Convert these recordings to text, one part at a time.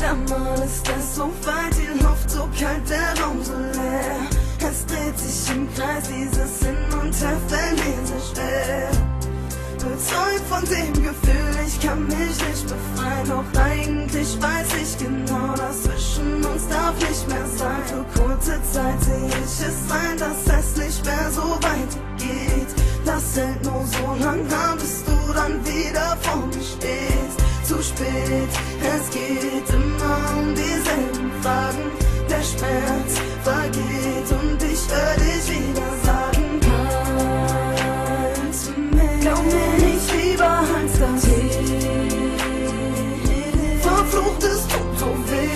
Klammer ist es so weit, die Luft so kalt, der Raum so leer. Es dreht sich im Kreis, dieses Hin und Her fällt mir sehr schwer. Bezeugt von dem Gefühl, ich kann mich nicht befreien. Doch eigentlich weiß ich genau, dass zwischen uns darf nicht mehr sein. Für kurze Zeit sehe ich es ein, dass es nicht mehr so weitergeht. Das hält nur so lang an, bis du dann wieder vor mir stehst. Zu spät, es geht immer um dieselben Fragen. Der Schmerz vergeht und ich hör dich wieder sagen: halt zu mir, glaub mir nicht, lieber als das. Verfluchtes tut so weh.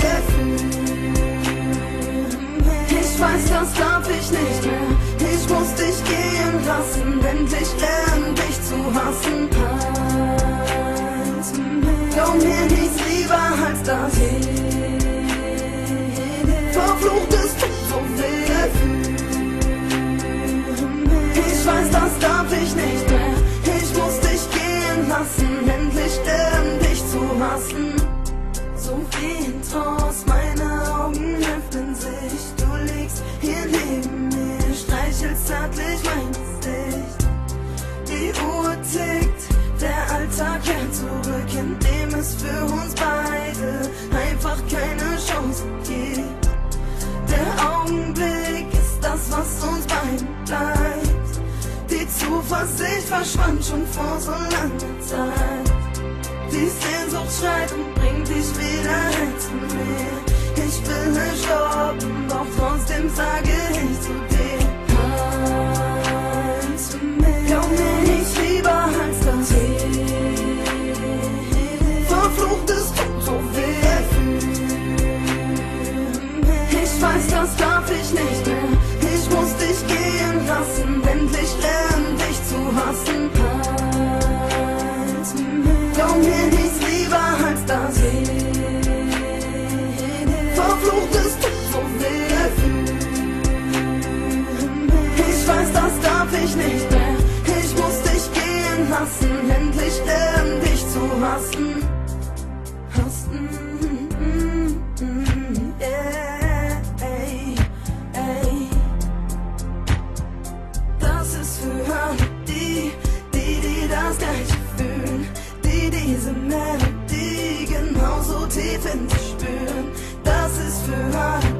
Ich weiß, das darf ich nicht mehr. Ich muss dich gehen lassen, endlich lernen, dich zu hassen. Halt zu mir, glaub mir nichts lieber als das. Verfluchtes tut so weh. Ich weiß, das darf ich nicht mehr. Ich muss dich gehen lassen, endlich lernen, dich zu hassen. So wie ein Trost, meine Augen öffnen sich. Du liegst hier neben mir, streichelst zärtlich mein Gesicht. Die Uhr tickt, der Alltag kehrt zurück, in dem es für uns beide einfach keine Chance gibt. Der Augenblick ist das, was uns beiden bleibt. Die Zuversicht verschwand schon vor so langer Zeit. Die Sehnsucht schreit und bringt dich wieder hin zu mir. Ich will nicht stoppen, doch trotzdem sage ich zu dir: halt zu mir, glaub mir nicht lieber als das. Verfluchtes tut so weh. Ich weiß, das darf ich nicht mehr. Ich muss dich gehen lassen, endlich lernen, dich zu hassen. Halt zu mir, glaub mir nichts lieber als das. Verfluchtes tut so weh. Ich weiß, das darf ich nicht mehr. Ich muss dich gehen lassen, endlich lernen, dich zu hassen. Hassen, yeah, ey, ey. Das ist für alle die das Gleiche fühlen, die diese Melodie genauso tief in sich spüren. Das ist für alle